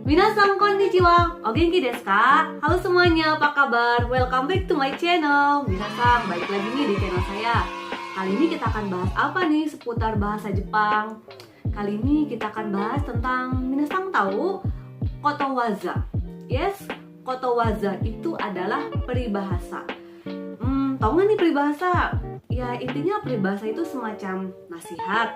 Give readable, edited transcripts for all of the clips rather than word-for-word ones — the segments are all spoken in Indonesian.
Minasan konnichiwa, o genki desu ka? Halo semuanya, apa kabar? Welcome back to my channel. Minasan, balik lagi nih di channel saya. Kali ini kita akan bahas apa nih seputar bahasa Jepang? Kali ini kita akan bahas tentang minasan tahu kotowaza. Yes, kotowaza itu adalah peribahasa. Tahu nggak nih peribahasa? Ya intinya peribahasa itu semacam nasihat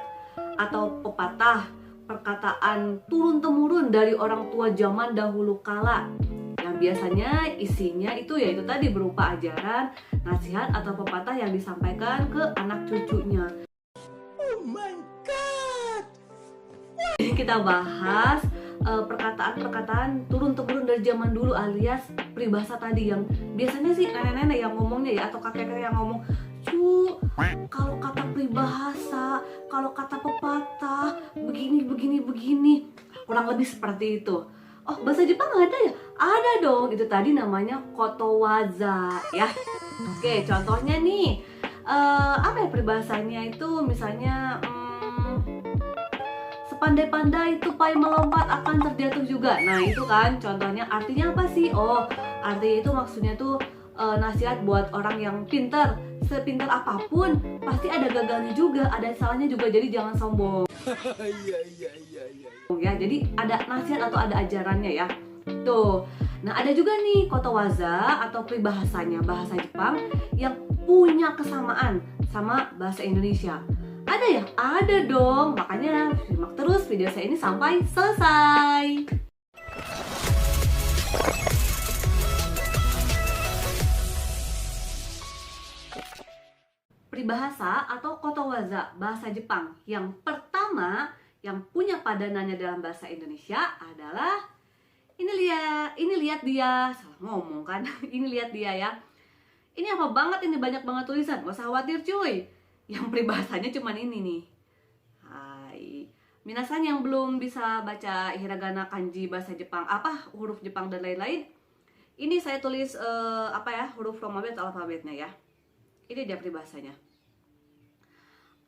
atau pepatah, perkataan turun-temurun dari orang tua zaman dahulu kala yang biasanya isinya itu yaitu tadi berupa ajaran, nasihat atau pepatah yang disampaikan ke anak cucunya. Oh my god. Jadi kita bahas perkataan-perkataan turun-temurun dari zaman dulu alias peribahasa tadi yang biasanya sih nenek-nenek yang ngomongnya ya atau kakek-kakek yang ngomong, kalau kata peribahasa, kalau kata pepatah, begini, kurang lebih seperti itu. Oh, bahasa Jepang ada ya? Ada dong, itu tadi namanya kotowaza ya. Oke, contohnya nih, apa ya peribahasanya itu misalnya, sepandai-pandai tupai melompat akan terjatuh juga. Nah itu kan contohnya, artinya apa sih? Oh, artinya itu maksudnya tuh nasihat buat orang yang pintar. Sepintar apapun pasti ada gagalnya juga, ada salahnya juga, jadi jangan sombong. Iya. Ya, jadi ada nasihat atau ada ajarannya ya. Tuh. Nah, ada juga nih kotowaza atau peribahasanya bahasa Jepang yang punya kesamaan sama bahasa Indonesia. Ada ya? Ada dong. Makanya simak terus video saya ini sampai selesai. Peribahasa atau kotowaza bahasa Jepang yang pertama yang punya padanannya dalam bahasa Indonesia adalah ini lihat dia, salah ngomong kan. Ini lihat dia ya. Ini apa banget, ini banyak banget tulisan, gak usah khawatir cuy. Yang peribahasanya cuman ini nih. Hai, minasan yang belum bisa baca hiragana, kanji, bahasa Jepang, apa huruf Jepang dan lain-lain, ini saya tulis huruf Romawi atau alfabetnya ya. Ini dia peribahasanya.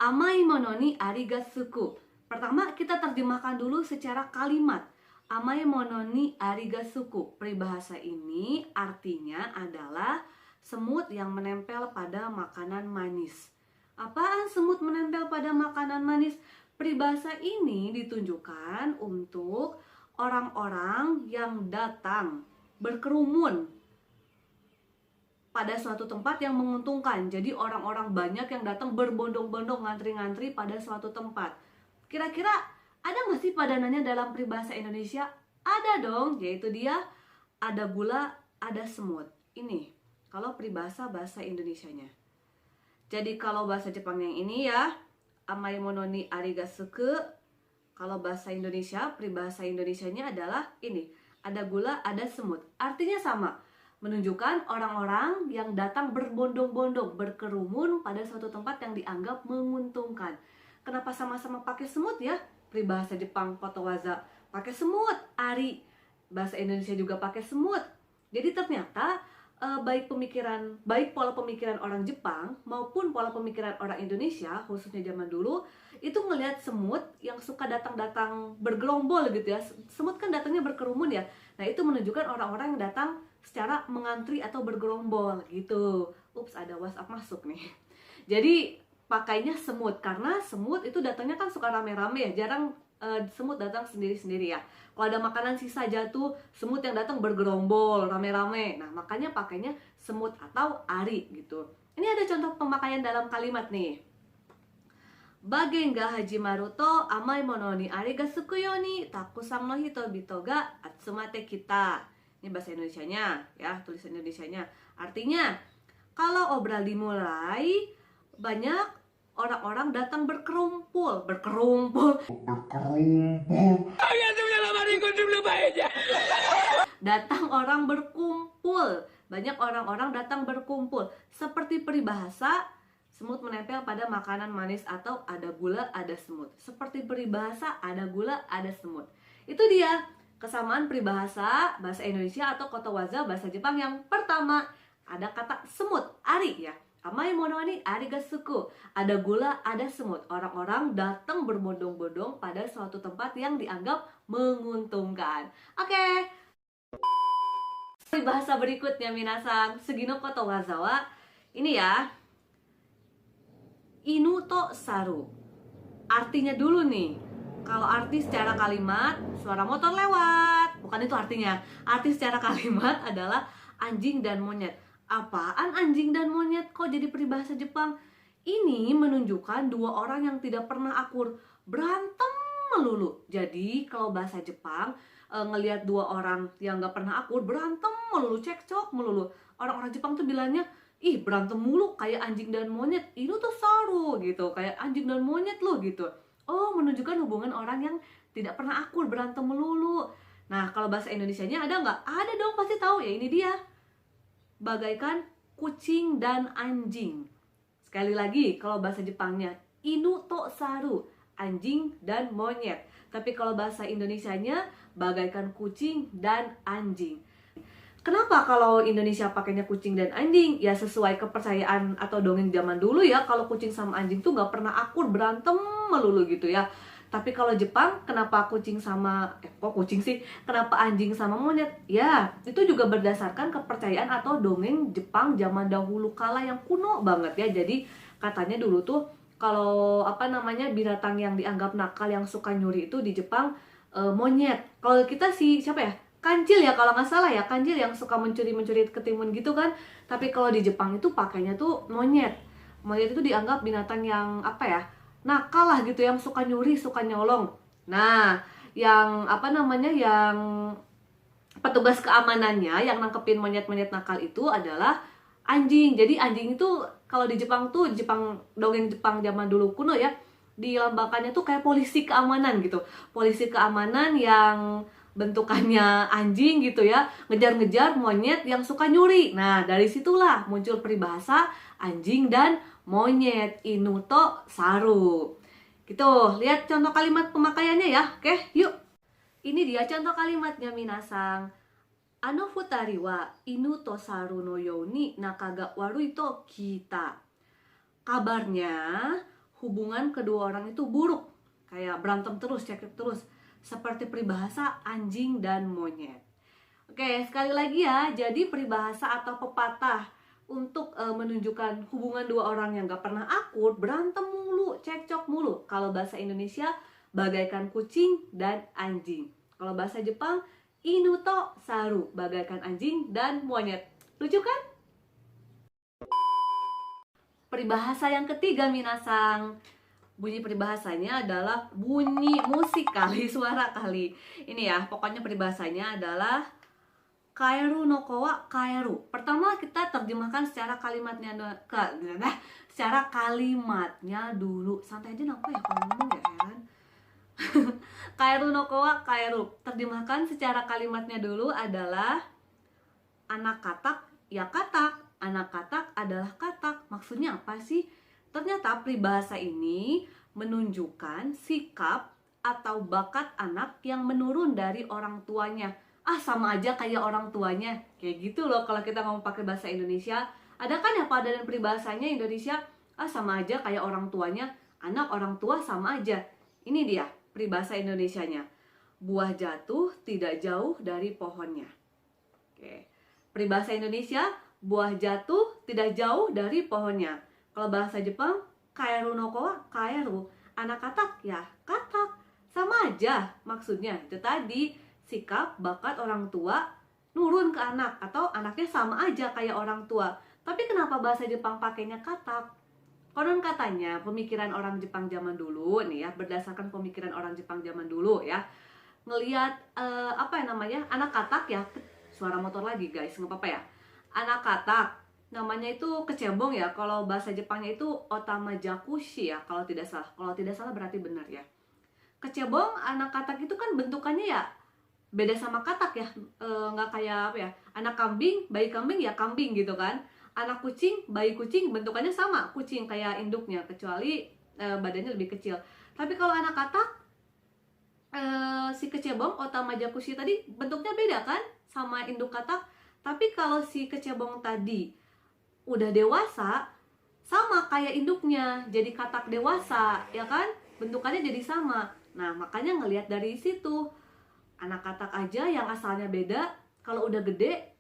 Amai mono ni ari ga suku. Pertama kita terjemahkan dulu secara kalimat. Amai mono ni ari ga suku. Peribahasa ini artinya adalah semut yang menempel pada makanan manis. Apaan semut menempel pada makanan manis? Peribahasa ini ditunjukkan untuk orang-orang yang datang berkerumun pada suatu tempat yang menguntungkan. Jadi orang-orang banyak yang datang berbondong-bondong ngantri-ngantri pada suatu tempat. Kira-kira ada nggak sih padanannya dalam peribahasa Indonesia? Ada dong, yaitu dia ada gula, ada semut. Ini kalau peribahasa bahasa Indonesianya. Jadi kalau bahasa Jepang yang ini ya, amai mono ni ari ga suku. Kalau bahasa Indonesia, peribahasa Indonesianya adalah ini, ada gula, ada semut. Artinya sama, menunjukkan orang-orang yang datang berbondong-bondong, berkerumun pada suatu tempat yang dianggap menguntungkan. Kenapa sama-sama pakai semut ya? Peribahasa Jepang kotowaza pakai semut, ari. Bahasa Indonesia juga pakai semut. Jadi ternyata baik pola pemikiran orang Jepang maupun pola pemikiran orang Indonesia, khususnya zaman dulu, itu ngelihat semut yang suka datang-datang bergerombol gitu ya. Semut kan datangnya berkerumun ya. Nah itu menunjukkan orang-orang yang datang secara mengantri atau bergerombol gitu. Ups, ada WhatsApp masuk nih. Jadi pakainya semut karena semut itu datangnya kan suka rame-rame ya. Jarang semut datang sendiri-sendiri ya. Kalau ada makanan sisa jatuh, semut yang datang bergerombol rame-rame. Nah makanya pakainya semut atau ari gitu. Ini ada contoh pemakaian dalam kalimat nih. Bagen ga hajimaru to amai mono ni ari ga suku yo ni takusang no hitobito ga atsumate kita. Ini bahasa Indonesianya ya, tulisan Indonesianya. Artinya, kalau obral dimulai, banyak orang-orang datang berkerumpul. Datang orang berkumpul. Banyak orang-orang datang berkumpul. Seperti peribahasa, semut menempel pada makanan manis atau ada gula, ada semut. Seperti peribahasa, ada gula, ada semut. Itu dia kesamaan peribahasa bahasa Indonesia atau kotowaza bahasa Jepang yang pertama. Ada kata semut, ari ya. Amai mono ni ari ga suku. Ada gula, ada semut. Orang-orang datang berbondong-bondong pada suatu tempat yang dianggap menguntungkan. Oke, bahasa berikutnya minasan Sugino koto wazawa. Ini ya, inu to saru. Artinya dulu nih. Kalau arti secara kalimat, suara motor lewat. Bukan itu artinya. Arti secara kalimat adalah anjing dan monyet. Apaan anjing dan monyet? Kok jadi peribahasa Jepang? Ini menunjukkan dua orang yang tidak pernah akur, berantem melulu. Jadi kalau bahasa Jepang, ngelihat dua orang yang gak pernah akur, berantem melulu, cekcok melulu. Orang-orang Jepang tuh bilangnya, ih berantem mulu kayak anjing dan monyet. Ini tuh saru gitu, kayak anjing dan monyet lo gitu. Oh, menunjukkan hubungan orang yang tidak pernah akur, berantem melulu. Nah, kalau bahasa Indonesianya ada nggak? Ada dong, pasti tahu ya. Ini dia. Bagaikan kucing dan anjing. Sekali lagi, kalau bahasa Jepangnya inu to saru, anjing dan monyet. Tapi kalau bahasa Indonesianya bagaikan kucing dan anjing. Kenapa kalau Indonesia pakainya kucing dan anjing? Ya sesuai kepercayaan atau dongeng zaman dulu ya. Kalau kucing sama anjing tuh gak pernah akur, berantem melulu gitu ya. Tapi kalau Jepang, kenapa kucing sama... kok kucing sih? Kenapa anjing sama monyet? Ya, itu juga berdasarkan kepercayaan atau dongeng Jepang zaman dahulu kala yang kuno banget ya. Jadi katanya dulu tuh kalau binatang yang dianggap nakal yang suka nyuri itu di Jepang monyet. Kalau kita sih siapa ya? Kancil ya kalau nggak salah ya, kancil yang suka mencuri ketimun gitu kan. Tapi kalau di Jepang itu pakainya tuh monyet. Monyet itu dianggap binatang yang nakal lah gitu, yang suka nyuri, suka nyolong. Nah, yang yang petugas keamanannya yang nangkepin monyet-monyet nakal itu adalah anjing. Jadi anjing itu kalau di Jepang tuh, dongeng Jepang zaman dulu kuno ya, dilambangkannya tuh kayak polisi keamanan gitu. Polisi keamanan yang bentukannya anjing gitu ya, ngejar-ngejar monyet yang suka nyuri. Nah, dari situlah muncul peribahasa anjing dan monyet, inu to saru. Gitu, lihat contoh kalimat pemakaiannya ya. Oke, yuk. Ini dia contoh kalimatnya minasang. Ano futari wa inu to saru no you ni naka ga warui to kita. Kabarnya hubungan kedua orang itu buruk, kayak berantem terus, cekcok terus, seperti peribahasa anjing dan monyet. Oke, sekali lagi ya. Jadi peribahasa atau pepatah untuk menunjukkan hubungan dua orang yang gak pernah akur, berantem mulu, cekcok mulu. Kalau bahasa Indonesia bagaikan kucing dan anjing. Kalau bahasa Jepang inu to saru, bagaikan anjing dan monyet. Lucu kan? Peribahasa yang ketiga minasang. Bunyi peribahasanya adalah bunyi musik kali, suara kali. Ini ya, pokoknya peribahasanya adalah kaeru no ko wa kaeru. Pertama kita terjemahkan secara kalimatnya dulu. Santai aja napa ya kalau ngomong ya kan. Kaeru no ko wa kaeru. Terjemahkan secara kalimatnya dulu adalah anak katak ya katak. Anak katak adalah katak. Maksudnya apa sih? Ternyata peribahasa ini menunjukkan sikap atau bakat anak yang menurun dari orang tuanya. Sama aja kayak orang tuanya. Kayak gitu loh kalau kita ngomong pakai bahasa Indonesia. Ada kan ya padanan peribahasanya Indonesia? Sama aja kayak orang tuanya. Anak orang tua sama aja. Ini dia peribahasa Indonesianya. Buah jatuh tidak jauh dari pohonnya. Oke. Peribahasa Indonesia, buah jatuh tidak jauh dari pohonnya. Kalau bahasa Jepang, kaeru no ko wa kaeru. Anak katak ya katak. Sama aja maksudnya. Itu tadi sikap bakat orang tua nurun ke anak, atau anaknya sama aja kayak orang tua. Tapi kenapa bahasa Jepang pakainya katak? Konon katanya pemikiran orang Jepang zaman dulu nih ya, berdasarkan pemikiran orang Jepang zaman dulu ya, ngelihat anak katak ya, suara motor lagi guys, nggak apa-apa ya. Anak katak namanya itu kecebong ya, kalau bahasa Jepangnya itu otamajakushi ya, kalau tidak salah berarti benar ya. Kecebong, anak katak itu kan bentukannya ya beda sama katak ya, nggak kayak anak kambing, bayi kambing ya kambing gitu kan. Anak kucing, bayi kucing bentukannya sama kucing kayak induknya, kecuali badannya lebih kecil. Tapi kalau anak katak, si kecebong otamajakushi tadi bentuknya beda kan sama induk katak. Tapi kalau si kecebong tadi udah dewasa, sama kayak induknya, jadi katak dewasa ya kan, bentukannya jadi sama. Nah makanya ngelihat dari situ, Anak katak aja yang asalnya beda, kalau udah gede,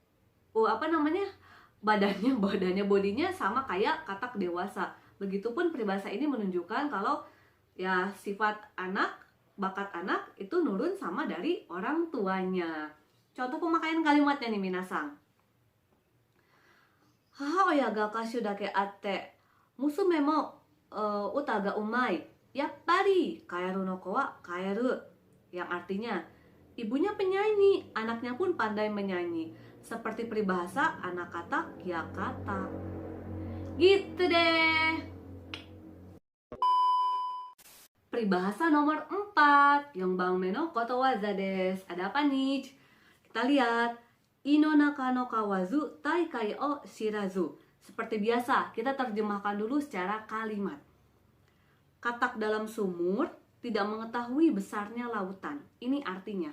bodinya sama kayak katak dewasa. Begitupun peribahasa ini menunjukkan kalau ya sifat anak, bakat anak itu nurun sama dari orang tuanya. Contoh pemakaian kalimatnya nih minasang. Haha ga kasyu dake atte musume mo uta ga umai yappari kaeru no ko wa kaeru, yang artinya ibunya penyanyi, anaknya pun pandai menyanyi. Seperti peribahasa anak katak ya katak. Gitu deh. Peribahasa nomor 4, Yonbanme no koto waza desu. Ada apa nih? Kita lihat. Ino naka no kawazu taikai o shirazu. Seperti biasa, kita terjemahkan dulu secara kalimat. Katak dalam sumur tidak mengetahui besarnya lautan. Ini artinya,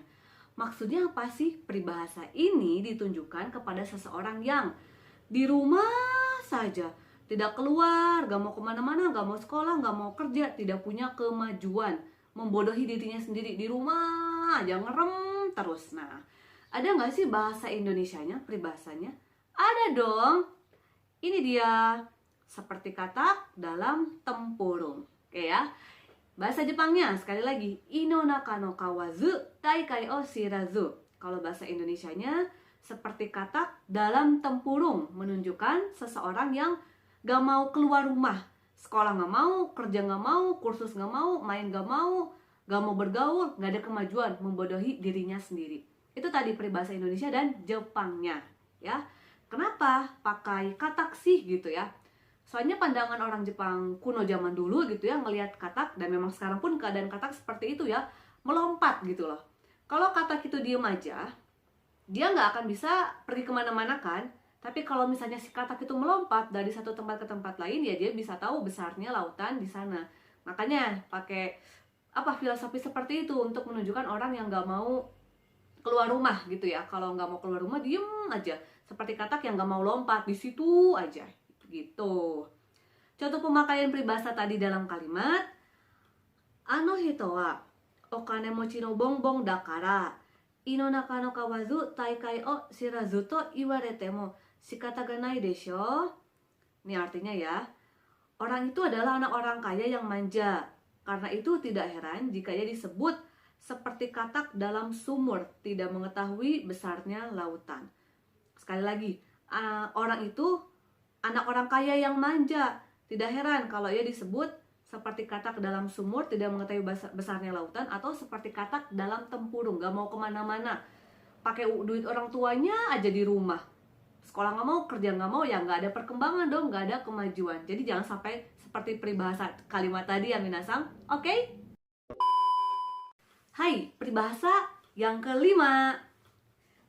maksudnya apa sih? Peribahasa ini ditunjukkan kepada seseorang yang di rumah saja, tidak keluar, gak mau kemana-mana, gak mau sekolah, gak mau kerja, tidak punya kemajuan, membodohi dirinya sendiri, di rumah aja ngerem terus. Nah, ada gak sih bahasa Indonesianya, peribahasanya? Ada dong. Ini dia, seperti katak dalam tempurung. Oke ya. Bahasa Jepangnya sekali lagi, ino naka no kawazu taikai o shirazu. Kalau bahasa Indonesianya seperti katak dalam tempurung, menunjukkan seseorang yang gak mau keluar rumah, sekolah gak mau, kerja gak mau, kursus gak mau, main gak mau bergaul, gak ada kemajuan, membodohi dirinya sendiri. Itu tadi peribahasa Indonesia dan Jepangnya ya. Kenapa pakai katak sih gitu ya? Soalnya pandangan orang Jepang kuno zaman dulu gitu ya, ngelihat katak, dan memang sekarang pun keadaan katak seperti itu ya, melompat gitu loh. Kalau katak itu diem aja, dia nggak akan bisa pergi kemana-mana kan. Tapi kalau misalnya si katak itu melompat dari satu tempat ke tempat lain, ya dia bisa tahu besarnya lautan di sana. Makanya pakai filosofi seperti itu untuk menunjukkan orang yang nggak mau keluar rumah gitu ya. Kalau nggak mau keluar rumah, diem aja. Seperti katak yang nggak mau lompat, di situ aja. Gitu. Contoh pemakaian peribahasa tadi dalam kalimat, ano hito wa okane mochi no bongbong dakara ino naka no kawazu taikai o shirazu to iwarete mo shikata ga nai desho. Ini artinya ya, orang itu adalah anak orang kaya yang manja. Karena itu tidak heran jika ia disebut seperti katak dalam sumur, tidak mengetahui besarnya lautan. Sekali lagi, orang itu anak orang kaya yang manja. Tidak heran kalau ia disebut seperti katak dalam sumur, tidak mengetahui besarnya lautan, atau seperti katak dalam tempurung, gak mau kemana-mana, pakai duit orang tuanya aja di rumah, sekolah gak mau, kerja gak mau, ya gak ada perkembangan dong, gak ada kemajuan. Jadi jangan sampai seperti peribahasa kalimat tadi ya minasang. Oke? Hai, peribahasa yang kelima.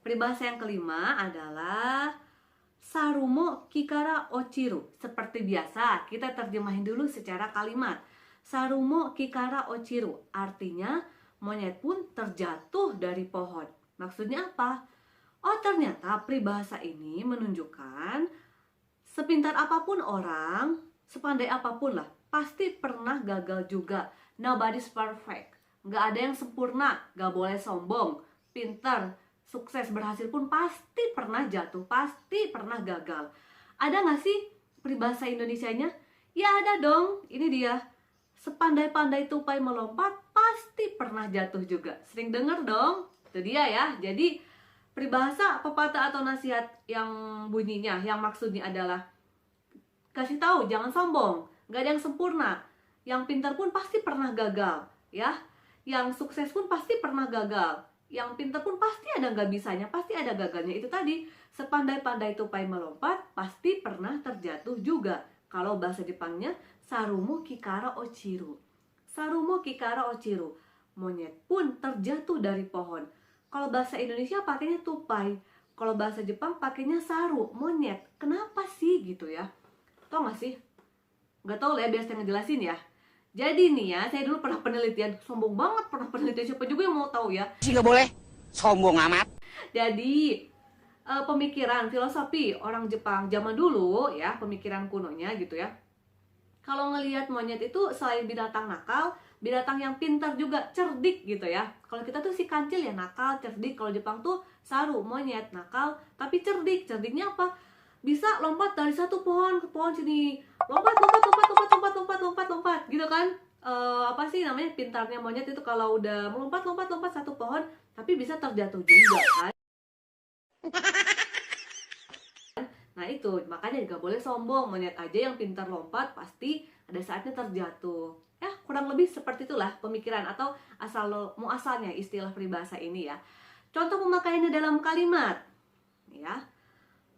Peribahasa yang kelima adalah sarumo kikara ochiru. Seperti biasa, kita terjemahin dulu secara kalimat. Sarumo kikara ochiru artinya monyet pun terjatuh dari pohon. Maksudnya apa? Oh, ternyata peribahasa ini menunjukkan sepintar apapun orang, sepandai apapun lah, pasti pernah gagal juga. Nobody's perfect. Gak ada yang sempurna, gak boleh sombong. Pintar, sukses, berhasil pun pasti pernah jatuh, pasti pernah gagal. Ada gak sih peribahasa Indonesianya? Ya ada dong, ini dia. Sepandai-pandai tupai melompat, pasti pernah jatuh juga. Sering denger dong, itu dia ya. Jadi peribahasa, pepatah atau nasihat yang bunyinya, yang maksudnya adalah kasih tahu, jangan sombong, gak ada yang sempurna. Yang pintar pun pasti pernah gagal, ya. Yang sukses pun pasti pernah gagal. Yang pintar pun pasti ada nggak bisanya, pasti ada gagalnya. Itu tadi, sepandai-pandai tupai melompat, pasti pernah terjatuh juga. Kalau bahasa Jepangnya, sarumo kikara ochiru. Sarumo kikara ochiru. Monyet pun terjatuh dari pohon. Kalau bahasa Indonesia pakainya tupai. Kalau bahasa Jepang pakainya saru, monyet. Kenapa sih gitu ya? Tau nggak sih? Nggak tahu lah ya, biar saya ngejelasin ya. Jadi nih ya, saya dulu pernah penelitian, sombong banget pernah penelitian, siapa juga yang mau tahu ya? Sih nggak boleh, sombong amat. Jadi pemikiran filosofi orang Jepang zaman dulu ya, pemikiran kunonya gitu ya. Kalau ngelihat monyet itu selain binatang nakal, binatang yang pintar juga, cerdik gitu ya. Kalau kita tuh si kancil ya nakal, cerdik. Kalau Jepang tuh saru, monyet, nakal tapi cerdik. Cerdiknya apa? Bisa lompat dari satu pohon ke pohon sini, lompat gitu kan. Apa sih namanya, pintarnya monyet itu kalau udah melompat satu pohon tapi bisa terjatuh juga kan. Nah itu makanya nggak boleh sombong, monyet aja yang pintar lompat pasti ada saatnya terjatuh. Ya kurang lebih seperti itulah pemikiran atau muasalnya istilah peribahasa ini ya. Contoh pemakaiannya dalam kalimat ya.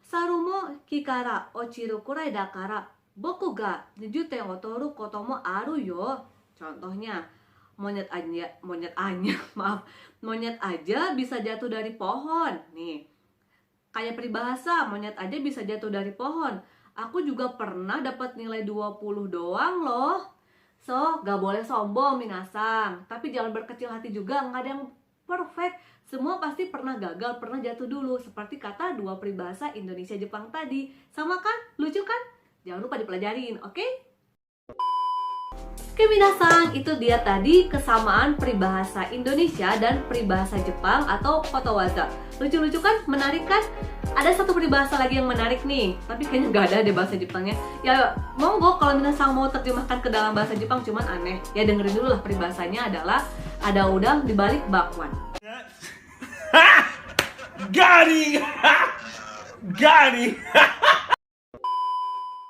Sarumo kikara ochiru kurai dakara boku ga 20 o toru koto mo aru yo. Contohnya, monyet aja bisa jatuh dari pohon. Nih, kayak peribahasa, monyet aja bisa jatuh dari pohon. Aku juga pernah dapat nilai 20 doang loh. So, gak boleh sombong minasang. Tapi jangan berkecil hati juga, gak ada yang perfect. Semua pasti pernah gagal, pernah jatuh dulu. Seperti kata dua peribahasa Indonesia-Jepang tadi. Sama kan? Lucu kan? Jangan lupa dipelajarin, oke? Oke minasang, itu dia tadi kesamaan peribahasa Indonesia dan peribahasa Jepang atau kotowaza. Lucu-lucu kan? Menarik kan? Ada satu peribahasa lagi yang menarik nih, tapi kayaknya nggak ada deh bahasa Jepangnya. Ya monggo kalau minasang mau terjemahkan ke dalam bahasa Jepang, cuman aneh. Ya dengerin dulu lah peribahasanya adalah ada udang di balik bakwan. Gari! Gari!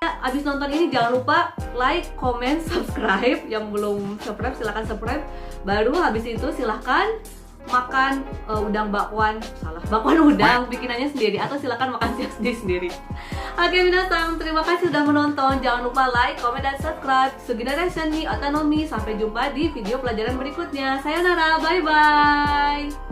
Abis nonton ini jangan lupa like, comment, subscribe. Yang belum subscribe silahkan subscribe. Baru habis itu silahkan makan udang bakwan. Bakwan udang bikinannya sendiri. Atau silahkan makan siang sendiri. Oke minasang, terima kasih sudah menonton. Jangan lupa like, comment, dan subscribe. Sugidaration ni Otanomi. Sampai jumpa di video pelajaran berikutnya. Sayonara, bye-bye.